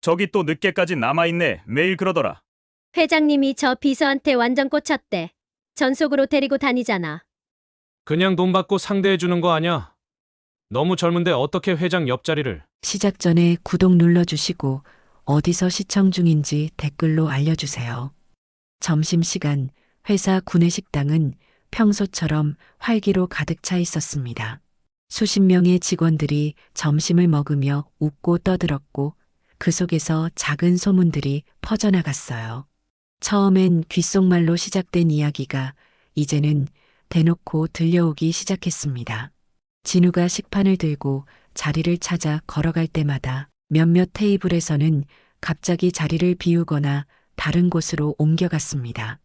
저기 또 늦게까지 남아있네. 매일 그러더라. 회장님이 저 비서한테 완전 꽂혔대. 전속으로 데리고 다니잖아. 그냥 돈 받고 상대해주는 거 아냐? 너무 젊은데 어떻게 회장 옆자리를. 시작 전에 구독 눌러주시고 어디서 시청 중인지 댓글로 알려주세요. 점심시간 회사 구내식당은 평소처럼 활기로 가득 차 있었습니다. 수십 명의 직원들이 점심을 먹으며 웃고 떠들었고 그 속에서 작은 소문들이 퍼져나갔어요. 처음엔 귓속말로 시작된 이야기가 이제는 대놓고 들려오기 시작했습니다. 진우가 식판을 들고 자리를 찾아 걸어갈 때마다 몇몇 테이블에서는 갑자기 자리를 비우거나 다른 곳으로 옮겨갔습니다.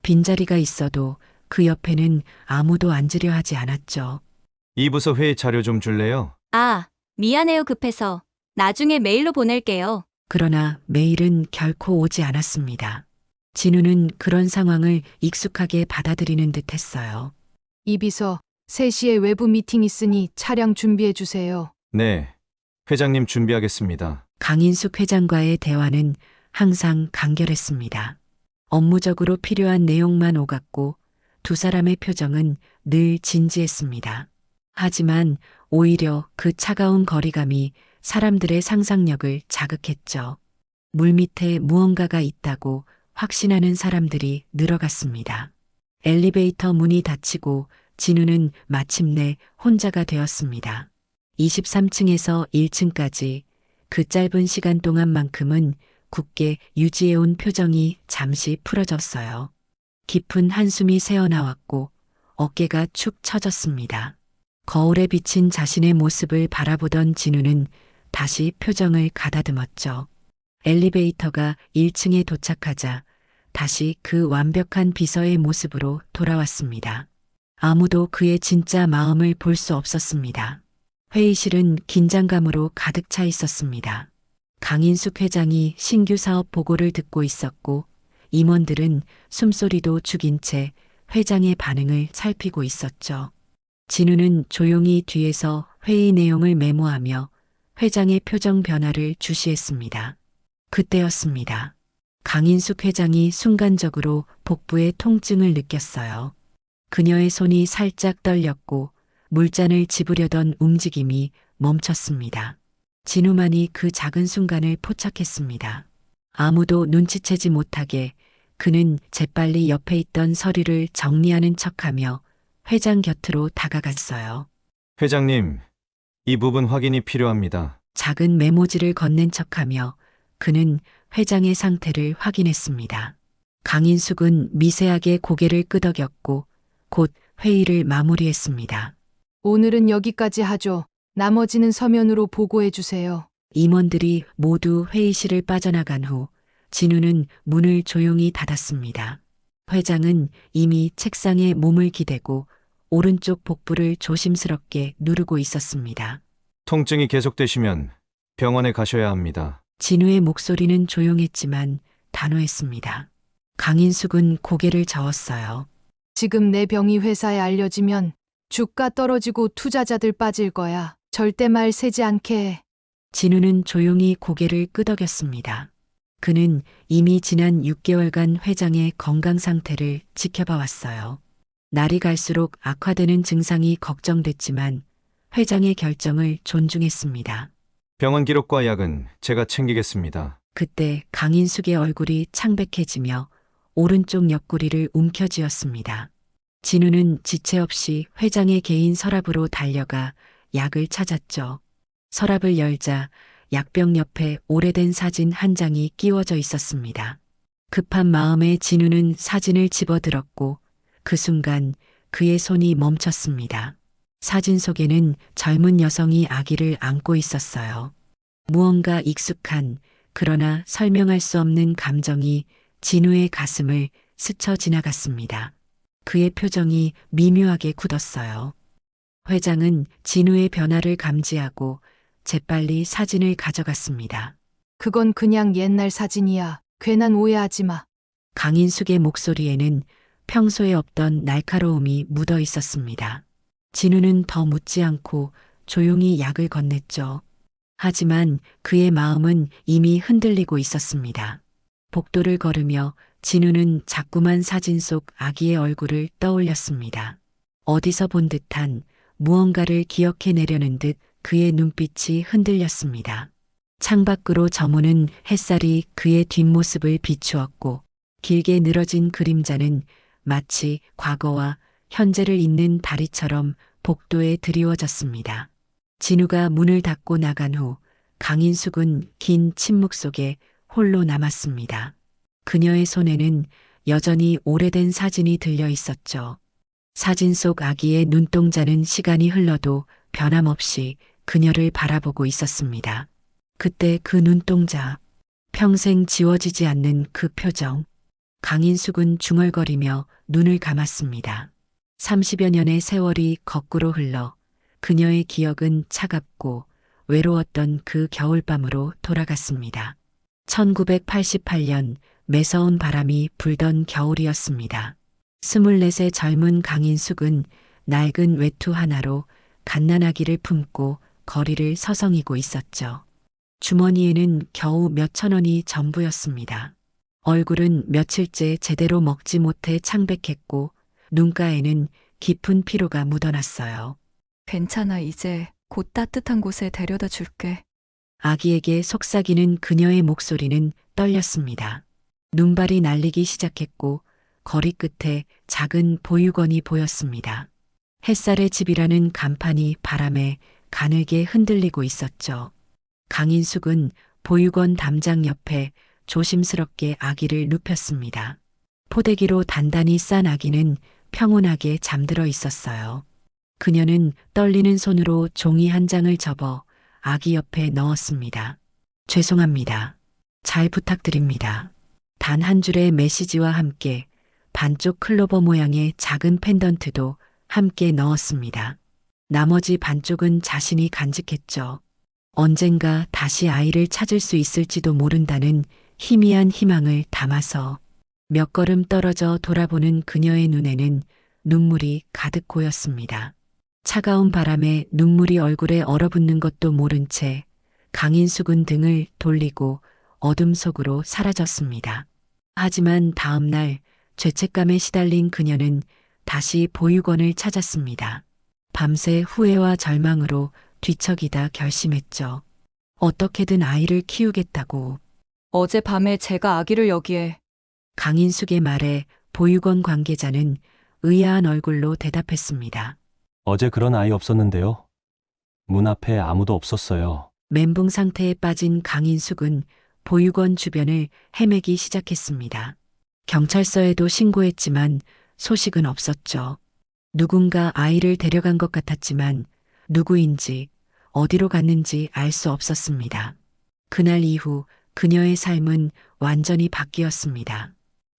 빈자리가 있어도 그 옆에는 아무도 앉으려 하지 않았죠. 이 부서 회의 자료 좀 줄래요? 아, 미안해요 급해서. 나중에 메일로 보낼게요. 그러나 메일은 결코 오지 않았습니다. 진우는 그런 상황을 익숙하게 받아들이는 듯 했어요. 이 비서, 3시에 외부 미팅 있으니 차량 준비해 주세요. 네. 회장님 준비하겠습니다. 강인숙 회장과의 대화는 항상 간결했습니다. 업무적으로 필요한 내용만 오갔고 두 사람의 표정은 늘 진지했습니다. 하지만 오히려 그 차가운 거리감이 사람들의 상상력을 자극했죠. 물밑에 무언가가 있다고 확신하는 사람들이 늘어갔습니다. 엘리베이터 문이 닫히고 진우는 마침내 혼자가 되었습니다. 23층에서 1층까지 그 짧은 시간 동안만큼은 굳게 유지해온 표정이 잠시 풀어졌어요. 깊은 한숨이 새어나왔고 어깨가 축 처졌습니다. 거울에 비친 자신의 모습을 바라보던 진우는 다시 표정을 가다듬었죠. 엘리베이터가 1층에 도착하자 다시 그 완벽한 비서의 모습으로 돌아왔습니다. 아무도 그의 진짜 마음을 볼 수 없었습니다. 회의실은 긴장감으로 가득 차 있었습니다. 강인숙 회장이 신규 사업 보고를 듣고 있었고 임원들은 숨소리도 죽인 채 회장의 반응을 살피고 있었죠. 진우는 조용히 뒤에서 회의 내용을 메모하며 회장의 표정 변화를 주시했습니다. 그때였습니다. 강인숙 회장이 순간적으로 복부의 통증을 느꼈어요. 그녀의 손이 살짝 떨렸고 물잔을 집으려던 움직임이 멈췄습니다. 진우만이 그 작은 순간을 포착했습니다. 아무도 눈치채지 못하게 그는 재빨리 옆에 있던 서류를 정리하는 척하며 회장 곁으로 다가갔어요. 회장님, 이 부분 확인이 필요합니다. 작은 메모지를 건넨 척하며 그는 회장의 상태를 확인했습니다. 강인숙은 미세하게 고개를 끄덕였고 곧 회의를 마무리했습니다. 오늘은 여기까지 하죠. 나머지는 서면으로 보고해 주세요. 임원들이 모두 회의실을 빠져나간 후 진우는 문을 조용히 닫았습니다. 회장은 이미 책상에 몸을 기대고 오른쪽 복부를 조심스럽게 누르고 있었습니다. 통증이 계속되시면 병원에 가셔야 합니다. 진우의 목소리는 조용했지만 단호했습니다. 강인숙은 고개를 저었어요. 지금 내 병이 회사에 알려지면 주가 떨어지고 투자자들 빠질 거야. 절대 말 세지 않게 해. 진우는 조용히 고개를 끄덕였습니다. 그는 이미 지난 6개월간 회장의 건강 상태를 지켜봐 왔어요. 날이 갈수록 악화되는 증상이 걱정됐지만 회장의 결정을 존중했습니다. 병원 기록과 약은 제가 챙기겠습니다. 그때 강인숙의 얼굴이 창백해지며 오른쪽 옆구리를 움켜쥐었습니다. 진우는 지체 없이 회장의 개인 서랍으로 달려가 약을 찾았죠. 서랍을 열자 약병 옆에 오래된 사진 한 장이 끼워져 있었습니다. 급한 마음에 진우는 사진을 집어들었고 그 순간 그의 손이 멈췄습니다. 사진 속에는 젊은 여성이 아기를 안고 있었어요. 무언가 익숙한 그러나 설명할 수 없는 감정이 진우의 가슴을 스쳐 지나갔습니다. 그의 표정이 미묘하게 굳었어요. 회장은 진우의 변화를 감지하고 재빨리 사진을 가져갔습니다. 그건 그냥 옛날 사진이야. 괜한 오해하지 마. 강인숙의 목소리에는 평소에 없던 날카로움이 묻어 있었습니다. 진우는 더 묻지 않고 조용히 약을 건넸죠. 하지만 그의 마음은 이미 흔들리고 있었습니다. 복도를 걸으며 진우는 자꾸만 사진 속 아기의 얼굴을 떠올렸습니다. 어디서 본 듯한 무언가를 기억해내려는 듯 그의 눈빛이 흔들렸습니다. 창밖으로 저무는 햇살이 그의 뒷모습을 비추었고 길게 늘어진 그림자는 마치 과거와 현재를 잇는 다리처럼 복도에 드리워졌습니다. 진우가 문을 닫고 나간 후 강인숙은 긴 침묵 속에 홀로 남았습니다. 그녀의 손에는 여전히 오래된 사진이 들려 있었죠. 사진 속 아기의 눈동자는 시간이 흘러도 변함없이 그녀를 바라보고 있었습니다. 그때 그 눈동자, 평생 지워지지 않는 그 표정. 강인숙은 중얼거리며 눈을 감았습니다. 30여 년의 세월이 거꾸로 흘러 그녀의 기억은 차갑고 외로웠던 그 겨울밤으로 돌아갔습니다. 1988년 매서운 바람이 불던 겨울이었습니다. 24의 젊은 강인숙은 낡은 외투 하나로 갓난아기를 품고 거리를 서성이고 있었죠. 주머니에는 겨우 몇천 원이 전부였습니다. 얼굴은 며칠째 제대로 먹지 못해 창백했고 눈가에는 깊은 피로가 묻어났어요. 괜찮아, 이제 곧 따뜻한 곳에 데려다 줄게. 아기에게 속삭이는 그녀의 목소리는 떨렸습니다. 눈발이 날리기 시작했고 거리 끝에 작은 보육원이 보였습니다. 햇살의 집이라는 간판이 바람에 가늘게 흔들리고 있었죠. 강인숙은 보육원 담장 옆에 조심스럽게 아기를 눕혔습니다. 포대기로 단단히 싼 아기는 평온하게 잠들어 있었어요. 그녀는 떨리는 손으로 종이 한 장을 접어 아기 옆에 넣었습니다. 죄송합니다. 잘 부탁드립니다. 단 한 줄의 메시지와 함께 반쪽 클로버 모양의 작은 펜던트도 함께 넣었습니다. 나머지 반쪽은 자신이 간직했죠. 언젠가 다시 아이를 찾을 수 있을지도 모른다는 희미한 희망을 담아서 몇 걸음 떨어져 돌아보는 그녀의 눈에는 눈물이 가득 고였습니다. 차가운 바람에 눈물이 얼굴에 얼어붙는 것도 모른 채 강인숙은 등을 돌리고 어둠 속으로 사라졌습니다. 하지만 다음 날 죄책감에 시달린 그녀는 다시 보육원을 찾았습니다. 밤새 후회와 절망으로 뒤척이다 결심했죠. 어떻게든 아이를 키우겠다고. 어젯밤에 제가 아기를 여기에. 강인숙의 말에 보육원 관계자는 의아한 얼굴로 대답했습니다. 어제 그런 아이 없었는데요. 문 앞에 아무도 없었어요. 멘붕 상태에 빠진 강인숙은 보육원 주변을 헤매기 시작했습니다. 경찰서에도 신고했지만 소식은 없었죠. 누군가 아이를 데려간 것 같았지만 누구인지 어디로 갔는지 알 수 없었습니다. 그날 이후 그녀의 삶은 완전히 바뀌었습니다.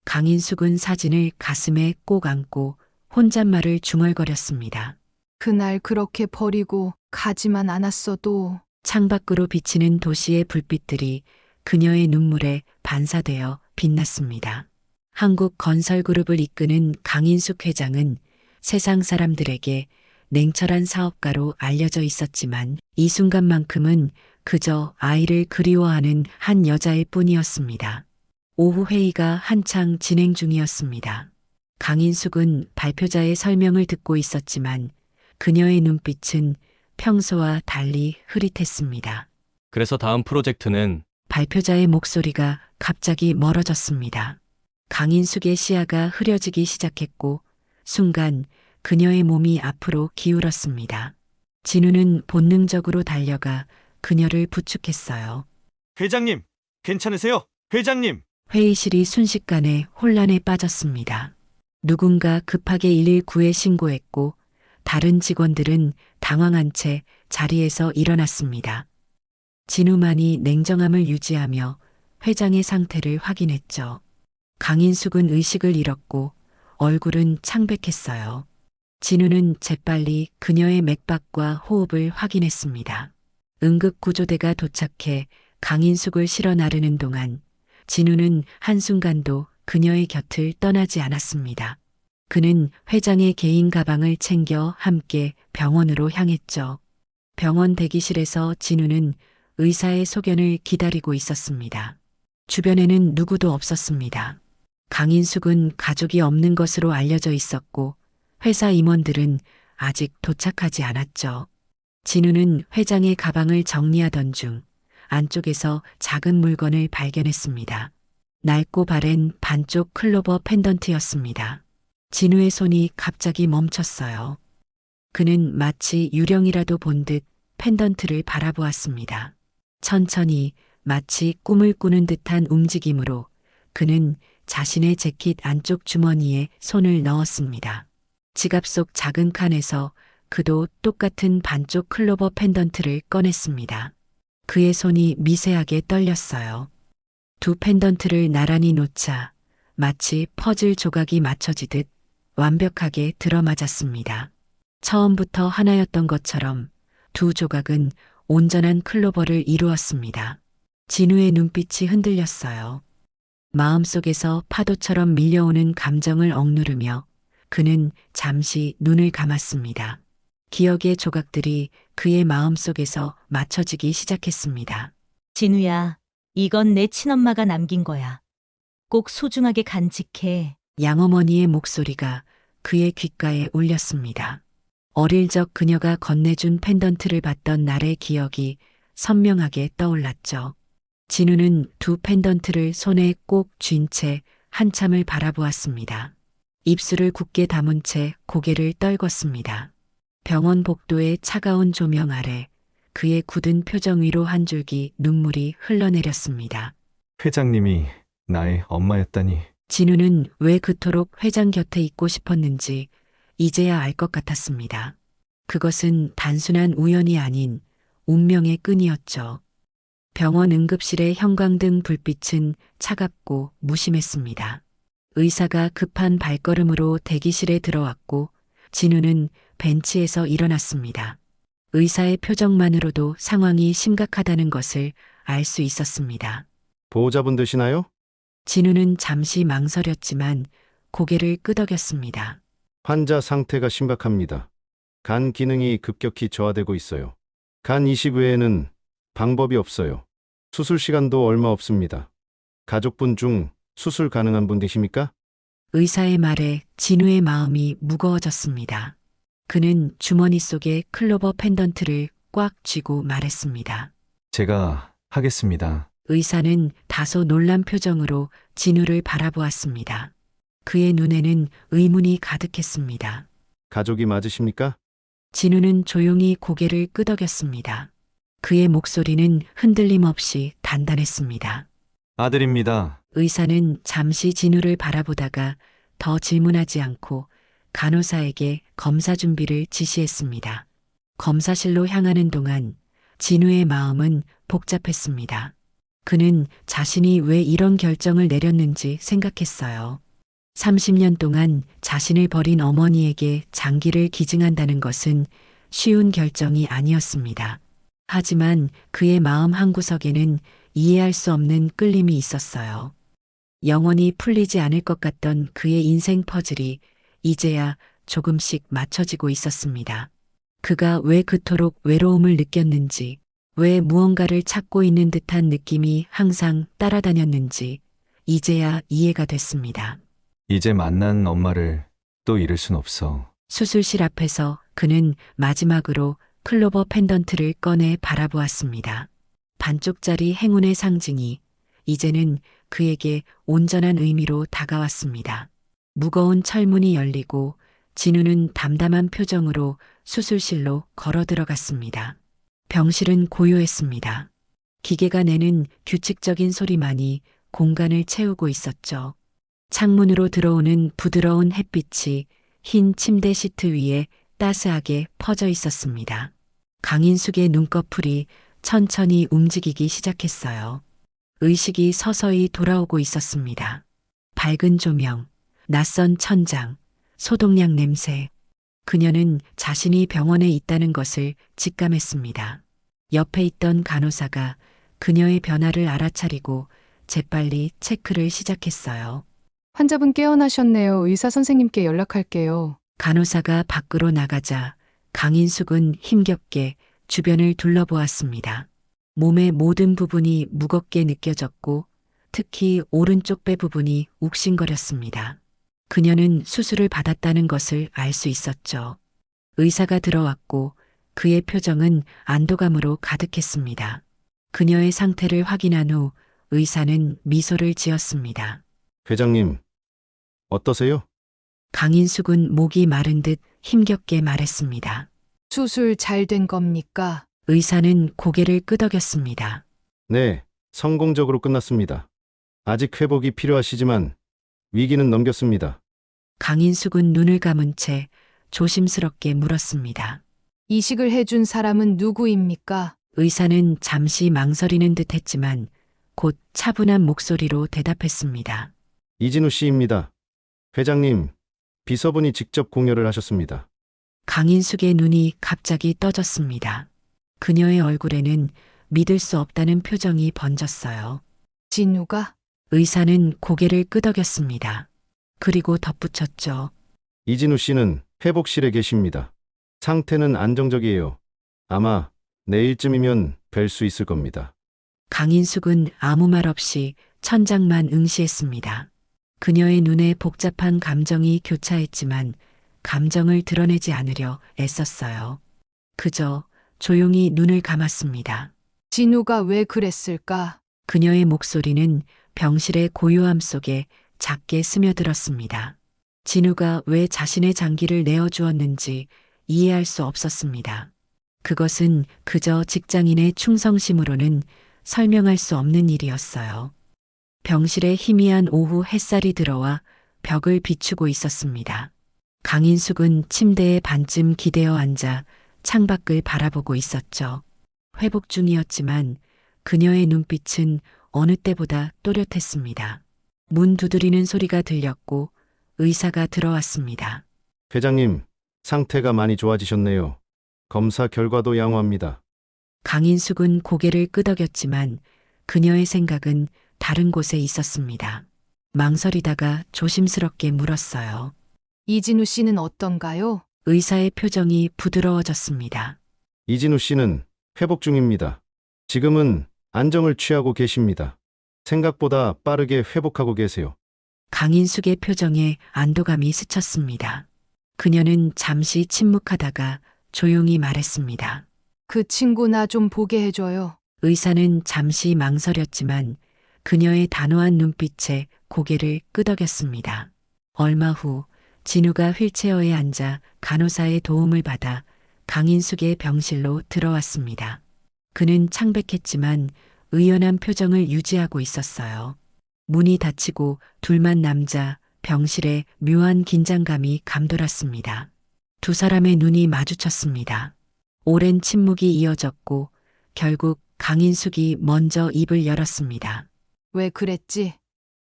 강인숙은 사진을 가슴에 꼭 안고 혼잣말을 중얼거렸습니다. 그날 그렇게 버리고 가지만 않았어도 창밖으로 비치는 도시의 불빛들이 그녀의 눈물에 반사되어 빛났습니다. 한국건설그룹을 이끄는 강인숙 회장은 세상 사람들에게 냉철한 사업가로 알려져 있었지만 이 순간만큼은 그저 아이를 그리워하는 한 여자일 뿐이었습니다. 오후 회의가 한창 진행 중이었습니다. 강인숙은 발표자의 설명을 듣고 있었지만 그녀의 눈빛은 평소와 달리 흐릿했습니다. 그래서 다음 프로젝트는 발표자의 목소리가 갑자기 멀어졌습니다. 강인숙의 시야가 흐려지기 시작했고 순간 그녀의 몸이 앞으로 기울었습니다. 진우는 본능적으로 달려가 그녀를 부축했어요. 회장님, 괜찮으세요? 회장님! 회의실이 순식간에 혼란에 빠졌습니다. 누군가 급하게 119에 신고했고 다른 직원들은 당황한 채 자리에서 일어났습니다. 진우만이 냉정함을 유지하며 회장의 상태를 확인했죠. 강인숙은 의식을 잃었고 얼굴은 창백했어요. 진우는 재빨리 그녀의 맥박과 호흡을 확인했습니다. 응급구조대가 도착해 강인숙을 실어 나르는 동안 진우는 한순간도 그녀의 곁을 떠나지 않았습니다. 그는 회장의 개인 가방을 챙겨 함께 병원으로 향했죠. 병원 대기실에서 진우는 의사의 소견을 기다리고 있었습니다. 주변에는 누구도 없었습니다. 강인숙은 가족이 없는 것으로 알려져 있었고 회사 임원들은 아직 도착하지 않았죠. 진우는 회장의 가방을 정리하던 중 안쪽에서 작은 물건을 발견했습니다. 낡고 바랜 반쪽 클로버 펜던트였습니다. 진우의 손이 갑자기 멈췄어요. 그는 마치 유령이라도 본 듯 펜던트를 바라보았습니다. 천천히 마치 꿈을 꾸는 듯한 움직임으로 그는 자신의 재킷 안쪽 주머니에 손을 넣었습니다. 지갑 속 작은 칸에서 그도 똑같은 반쪽 클로버 펜던트를 꺼냈습니다. 그의 손이 미세하게 떨렸어요. 두 펜던트를 나란히 놓자 마치 퍼즐 조각이 맞춰지듯 완벽하게 들어맞았습니다. 처음부터 하나였던 것처럼 두 조각은 온전한 클로버를 이루었습니다. 진우의 눈빛이 흔들렸어요. 마음속에서 파도처럼 밀려오는 감정을 억누르며 그는 잠시 눈을 감았습니다. 기억의 조각들이 그의 마음속에서 맞춰지기 시작했습니다. 진우야, 이건 내 친엄마가 남긴 거야. 꼭 소중하게 간직해. 양어머니의 목소리가 그의 귓가에 울렸습니다. 어릴 적 그녀가 건네준 펜던트를 받던 날의 기억이 선명하게 떠올랐죠. 진우는 두 펜던트를 손에 꼭 쥔 채 한참을 바라보았습니다. 입술을 굳게 다문 채 고개를 떨궜습니다. 병원 복도의 차가운 조명 아래 그의 굳은 표정 위로 한 줄기 눈물이 흘러내렸습니다. 회장님이 나의 엄마였다니. 진우는 왜 그토록 회장 곁에 있고 싶었는지 이제야 알 것 같았습니다. 그것은 단순한 우연이 아닌 운명의 끈이었죠. 병원 응급실의 형광등 불빛은 차갑고 무심했습니다. 의사가 급한 발걸음으로 대기실에 들어왔고 진우는 벤치에서 일어났습니다. 의사의 표정만으로도 상황이 심각하다는 것을 알 수 있었습니다. 보호자분 되시나요? 진우는 잠시 망설였지만 고개를 끄덕였습니다. 환자 상태가 심각합니다. 간 기능이 급격히 저하되고 있어요. 간 이식 외에는 방법이 없어요. 수술 시간도 얼마 없습니다. 가족분 중 수술 가능한 분 계십니까? 의사의 말에 진우의 마음이 무거워졌습니다. 그는 주머니 속에 클로버 펜던트를 꽉 쥐고 말했습니다. 제가 하겠습니다. 의사는 다소 놀란 표정으로 진우를 바라보았습니다. 그의 눈에는 의문이 가득했습니다. 가족이 맞으십니까? 진우는 조용히 고개를 끄덕였습니다. 그의 목소리는 흔들림 없이 단단했습니다. 아들입니다. 의사는 잠시 진우를 바라보다가 더 질문하지 않고 간호사에게 검사 준비를 지시했습니다. 검사실로 향하는 동안 진우의 마음은 복잡했습니다. 그는 자신이 왜 이런 결정을 내렸는지 생각했어요. 30년 동안 자신을 버린 어머니에게 장기를 기증한다는 것은 쉬운 결정이 아니었습니다. 하지만 그의 마음 한구석에는 이해할 수 없는 끌림이 있었어요. 영원히 풀리지 않을 것 같던 그의 인생 퍼즐이 이제야 조금씩 맞춰지고 있었습니다. 그가 왜 그토록 외로움을 느꼈는지, 왜 무언가를 찾고 있는 듯한 느낌이 항상 따라다녔는지 이제야 이해가 됐습니다. 이제 만난 엄마를 또 잃을 순 없어. 수술실 앞에서 그는 마지막으로 클로버 펜던트를 꺼내 바라보았습니다. 반쪽짜리 행운의 상징이 이제는 그에게 온전한 의미로 다가왔습니다. 무거운 철문이 열리고 진우는 담담한 표정으로 수술실로 걸어 들어갔습니다. 병실은 고요했습니다. 기계가 내는 규칙적인 소리만이 공간을 채우고 있었죠. 창문으로 들어오는 부드러운 햇빛이 흰 침대 시트 위에 따스하게 퍼져 있었습니다. 강인숙의 눈꺼풀이 천천히 움직이기 시작했어요. 의식이 서서히 돌아오고 있었습니다. 밝은 조명, 낯선 천장, 소독약 냄새. 그녀는 자신이 병원에 있다는 것을 직감했습니다. 옆에 있던 간호사가 그녀의 변화를 알아차리고 재빨리 체크를 시작했어요. 환자분 깨어나셨네요. 의사 선생님께 연락할게요. 간호사가 밖으로 나가자 강인숙은 힘겹게 주변을 둘러보았습니다. 몸의 모든 부분이 무겁게 느껴졌고 특히 오른쪽 배 부분이 욱신거렸습니다. 그녀는 수술을 받았다는 것을 알 수 있었죠. 의사가 들어왔고 그의 표정은 안도감으로 가득했습니다. 그녀의 상태를 확인한 후 의사는 미소를 지었습니다. 회장님, 어떠세요? 강인숙은 목이 마른 듯 힘겹게 말했습니다. 수술 잘 된 겁니까? 의사는 고개를 끄덕였습니다. 네, 성공적으로 끝났습니다. 아직 회복이 필요하시지만 위기는 넘겼습니다. 강인숙은 눈을 감은 채 조심스럽게 물었습니다. 이식을 해준 사람은 누구입니까? 의사는 잠시 망설이는 듯 했지만 곧 차분한 목소리로 대답했습니다. 이진우 씨입니다. 회장님, 비서분이 직접 공여를 하셨습니다. 강인숙의 눈이 갑자기 떠졌습니다. 그녀의 얼굴에는 믿을 수 없다는 표정이 번졌어요. 진우가? 의사는 고개를 끄덕였습니다. 그리고 덧붙였죠. 이진우 씨는 회복실에 계십니다. 상태는 안정적이에요. 아마 내일쯤이면 뵐 수 있을 겁니다. 강인숙은 아무 말 없이 천장만 응시했습니다. 그녀의 눈에 복잡한 감정이 교차했지만 감정을 드러내지 않으려 애썼어요. 그저 조용히 눈을 감았습니다. 진우가 왜 그랬을까? 그녀의 목소리는 병실의 고요함 속에 작게 스며들었습니다. 진우가 왜 자신의 장기를 내어주었는지 이해할 수 없었습니다. 그것은 그저 직장인의 충성심으로는 설명할 수 없는 일이었어요. 병실에 희미한 오후 햇살이 들어와 벽을 비추고 있었습니다. 강인숙은 침대에 반쯤 기대어 앉아 창밖을 바라보고 있었죠. 회복 중이었지만 그녀의 눈빛은 어느 때보다 또렷했습니다. 문 두드리는 소리가 들렸고 의사가 들어왔습니다. 회장님, 상태가 많이 좋아지셨네요. 검사 결과도 양호합니다. 강인숙은 고개를 끄덕였지만 그녀의 생각은 다른 곳에 있었습니다. 망설이다가 조심스럽게 물었어요. 이진우 씨는 어떤가요? 의사의 표정이 부드러워졌습니다. 이진우 씨는 회복 중입니다. 지금은 안정을 취하고 계십니다. 생각보다 빠르게 회복하고 계세요. 강인숙의 표정에 안도감이 스쳤습니다. 그녀는 잠시 침묵하다가 조용히 말했습니다. 그 친구 나 좀 보게 해줘요. 의사는 잠시 망설였지만 그녀의 단호한 눈빛에 고개를 끄덕였습니다. 얼마 후 진우가 휠체어에 앉아 간호사의 도움을 받아 강인숙의 병실로 들어왔습니다. 그는 창백했지만 의연한 표정을 유지하고 있었어요. 문이 닫히고 둘만 남자 병실에 묘한 긴장감이 감돌았습니다. 두 사람의 눈이 마주쳤습니다. 오랜 침묵이 이어졌고 결국 강인숙이 먼저 입을 열었습니다. 왜 그랬지?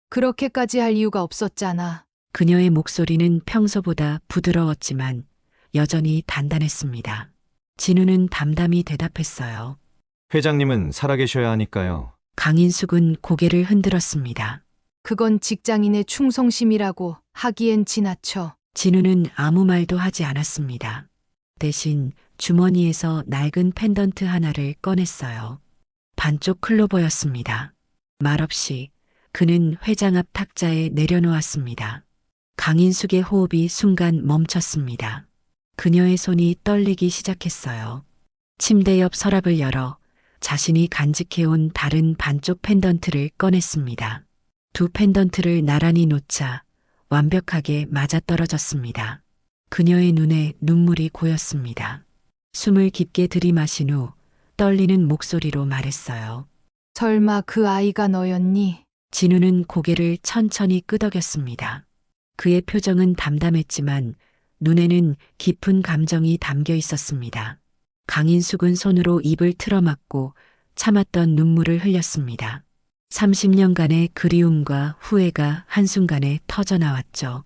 그렇게까지 할 이유가 없었잖아. 그녀의 목소리는 평소보다 부드러웠지만 여전히 단단했습니다. 진우는 담담히 대답했어요. 회장님은 살아계셔야 하니까요. 강인숙은 고개를 흔들었습니다. 그건 직장인의 충성심이라고 하기엔 지나쳐. 진우는 아무 말도 하지 않았습니다. 대신 주머니에서 낡은 펜던트 하나를 꺼냈어요. 반쪽 클로버였습니다. 말없이 그는 회장 앞 탁자에 내려놓았습니다. 강인숙의 호흡이 순간 멈췄습니다. 그녀의 손이 떨리기 시작했어요. 침대 옆 서랍을 열어 자신이 간직해온 다른 반쪽 펜던트를 꺼냈습니다. 두 펜던트를 나란히 놓자 완벽하게 맞아떨어졌습니다. 그녀의 눈에 눈물이 고였습니다. 숨을 깊게 들이마신 후 떨리는 목소리로 말했어요. 설마 그 아이가 너였니? 진우는 고개를 천천히 끄덕였습니다. 그의 표정은 담담했지만 눈에는 깊은 감정이 담겨 있었습니다. 강인숙은 손으로 입을 틀어막고 참았던 눈물을 흘렸습니다. 30년간의 그리움과 후회가 한순간에 터져나왔죠.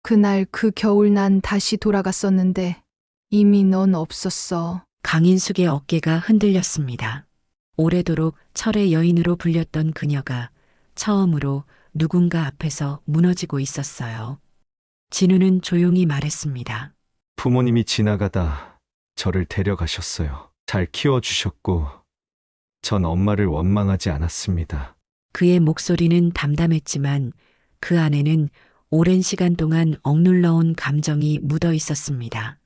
그날 그 겨울 난 다시 돌아갔었는데 이미 넌 없었어. 강인숙의 어깨가 흔들렸습니다. 오래도록 철의 여인으로 불렸던 그녀가 처음으로 누군가 앞에서 무너지고 있었어요. 진우는 조용히 말했습니다. 부모님이 지나가다 저를 데려가셨어요. 잘 키워주셨고 전 엄마를 원망하지 않았습니다. 그의 목소리는 담담했지만 그 안에는 오랜 시간 동안 억눌러온 감정이 묻어 있었습니다.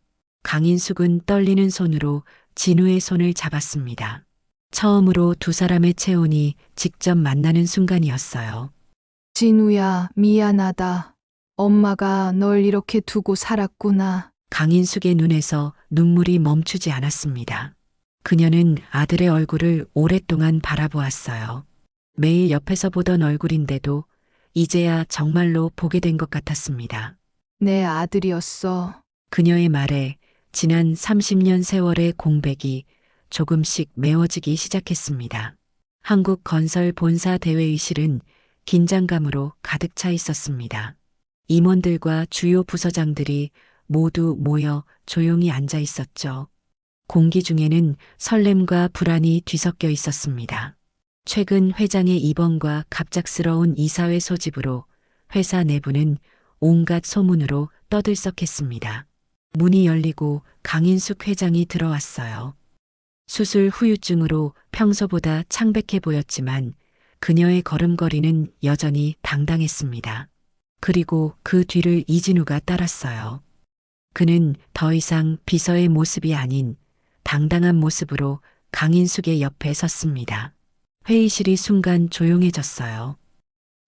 강인숙은 떨리는 손으로 진우의 손을 잡았습니다. 처음으로 두 사람의 체온이 직접 만나는 순간이었어요. 진우야, 미안하다. 엄마가 널 이렇게 두고 살았구나. 강인숙의 눈에서 눈물이 멈추지 않았습니다. 그녀는 아들의 얼굴을 오랫동안 바라보았어요. 매일 옆에서 보던 얼굴인데도 이제야 정말로 보게 된 것 같았습니다. 내 아들이었어. 그녀의 말에 지난 30년 세월의 공백이 조금씩 메워지기 시작했습니다. 한국 건설 본사 대회의실은 긴장감으로 가득 차 있었습니다. 임원들과 주요 부서장들이 모두 모여 조용히 앉아 있었죠. 공기 중에는 설렘과 불안이 뒤섞여 있었습니다. 최근 회장의 입원과 갑작스러운 이사회 소집으로 회사 내부는 온갖 소문으로 떠들썩했습니다. 문이 열리고 강인숙 회장이 들어왔어요. 수술 후유증으로 평소보다 창백해 보였지만 그녀의 걸음걸이는 여전히 당당했습니다. 그리고 그 뒤를 이진우가 따랐어요. 그는 더 이상 비서의 모습이 아닌 당당한 모습으로 강인숙의 옆에 섰습니다. 회의실이 순간 조용해졌어요.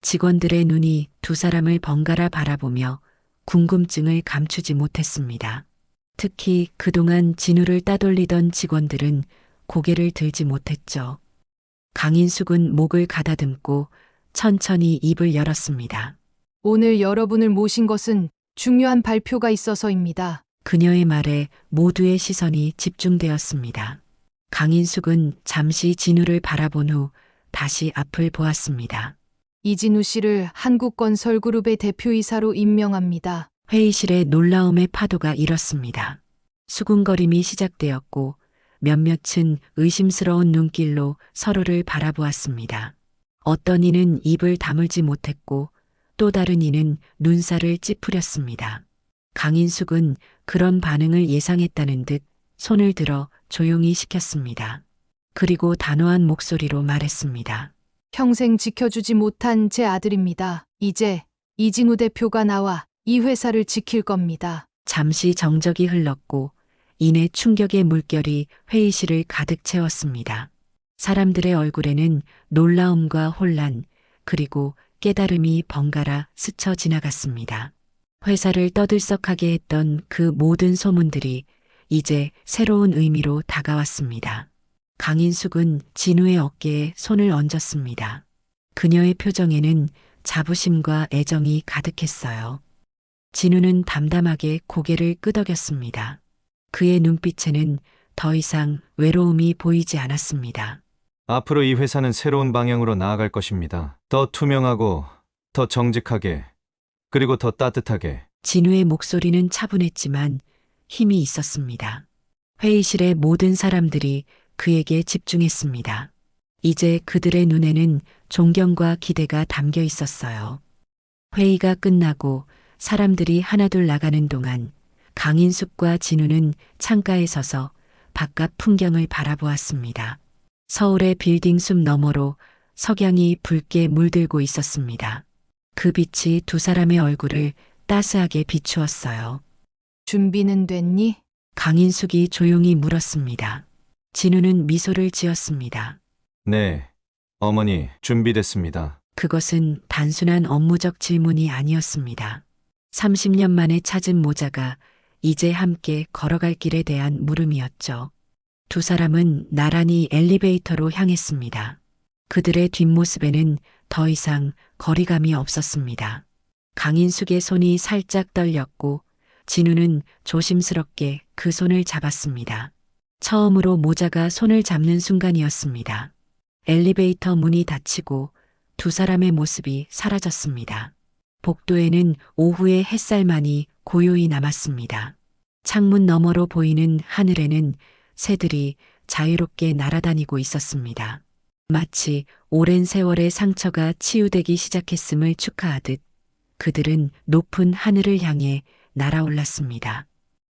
직원들의 눈이 두 사람을 번갈아 바라보며 궁금증을 감추지 못했습니다. 특히 그동안 진우를 따돌리던 직원들은 고개를 들지 못했죠. 강인숙은 목을 가다듬고 천천히 입을 열었습니다. 오늘 여러분을 모신 것은 중요한 발표가 있어서입니다. 그녀의 말에 모두의 시선이 집중되었습니다. 강인숙은 잠시 진우를 바라본 후 다시 앞을 보았습니다. 이진우 씨를 한국건설그룹의 대표이사로 임명합니다. 회의실에 놀라움의 파도가 일었습니다. 수군거림이 시작되었고 몇몇은 의심스러운 눈길로 서로를 바라보았습니다. 어떤 이는 입을 다물지 못했고 또 다른 이는 눈살을 찌푸렸습니다. 강인숙은 그런 반응을 예상했다는 듯 손을 들어 조용히 시켰습니다. 그리고 단호한 목소리로 말했습니다. 평생 지켜주지 못한 제 아들입니다. 이제 이진우 대표가 나와 이 회사를 지킬 겁니다. 잠시 정적이 흘렀고 이내 충격의 물결이 회의실을 가득 채웠습니다. 사람들의 얼굴에는 놀라움과 혼란 그리고 깨달음이 번갈아 스쳐 지나갔습니다. 회사를 떠들썩하게 했던 그 모든 소문들이 이제 새로운 의미로 다가왔습니다. 강인숙은 진우의 어깨에 손을 얹었습니다. 그녀의 표정에는 자부심과 애정이 가득했어요. 진우는 담담하게 고개를 끄덕였습니다. 그의 눈빛에는 더 이상 외로움이 보이지 않았습니다. 앞으로 이 회사는 새로운 방향으로 나아갈 것입니다. 더 투명하고, 더 정직하게, 그리고 더 따뜻하게. 진우의 목소리는 차분했지만 힘이 있었습니다. 회의실의 모든 사람들이 그에게 집중했습니다. 이제 그들의 눈에는 존경과 기대가 담겨 있었어요. 회의가 끝나고 사람들이 하나둘 나가는 동안 강인숙과 진우는 창가에 서서 바깥 풍경을 바라보았습니다. 서울의 빌딩 숲 너머로 석양이 붉게 물들고 있었습니다. 그 빛이 두 사람의 얼굴을 따스하게 비추었어요. 준비는 됐니? 강인숙이 조용히 물었습니다. 진우는 미소를 지었습니다. 네, 어머니, 준비됐습니다. 그것은 단순한 업무적 질문이 아니었습니다. 30년 만에 찾은 모자가 이제 함께 걸어갈 길에 대한 물음이었죠. 두 사람은 나란히 엘리베이터로 향했습니다. 그들의 뒷모습에는 더 이상 거리감이 없었습니다. 강인숙의 손이 살짝 떨렸고 진우는 조심스럽게 그 손을 잡았습니다. 처음으로 모자가 손을 잡는 순간이었습니다. 엘리베이터 문이 닫히고 두 사람의 모습이 사라졌습니다. 복도에는 오후의 햇살만이 고요히 남았습니다. 창문 너머로 보이는 하늘에는 새들이 자유롭게 날아다니고 있었습니다. 마치 오랜 세월의 상처가 치유되기 시작했음을 축하하듯 그들은 높은 하늘을 향해 날아올랐습니다.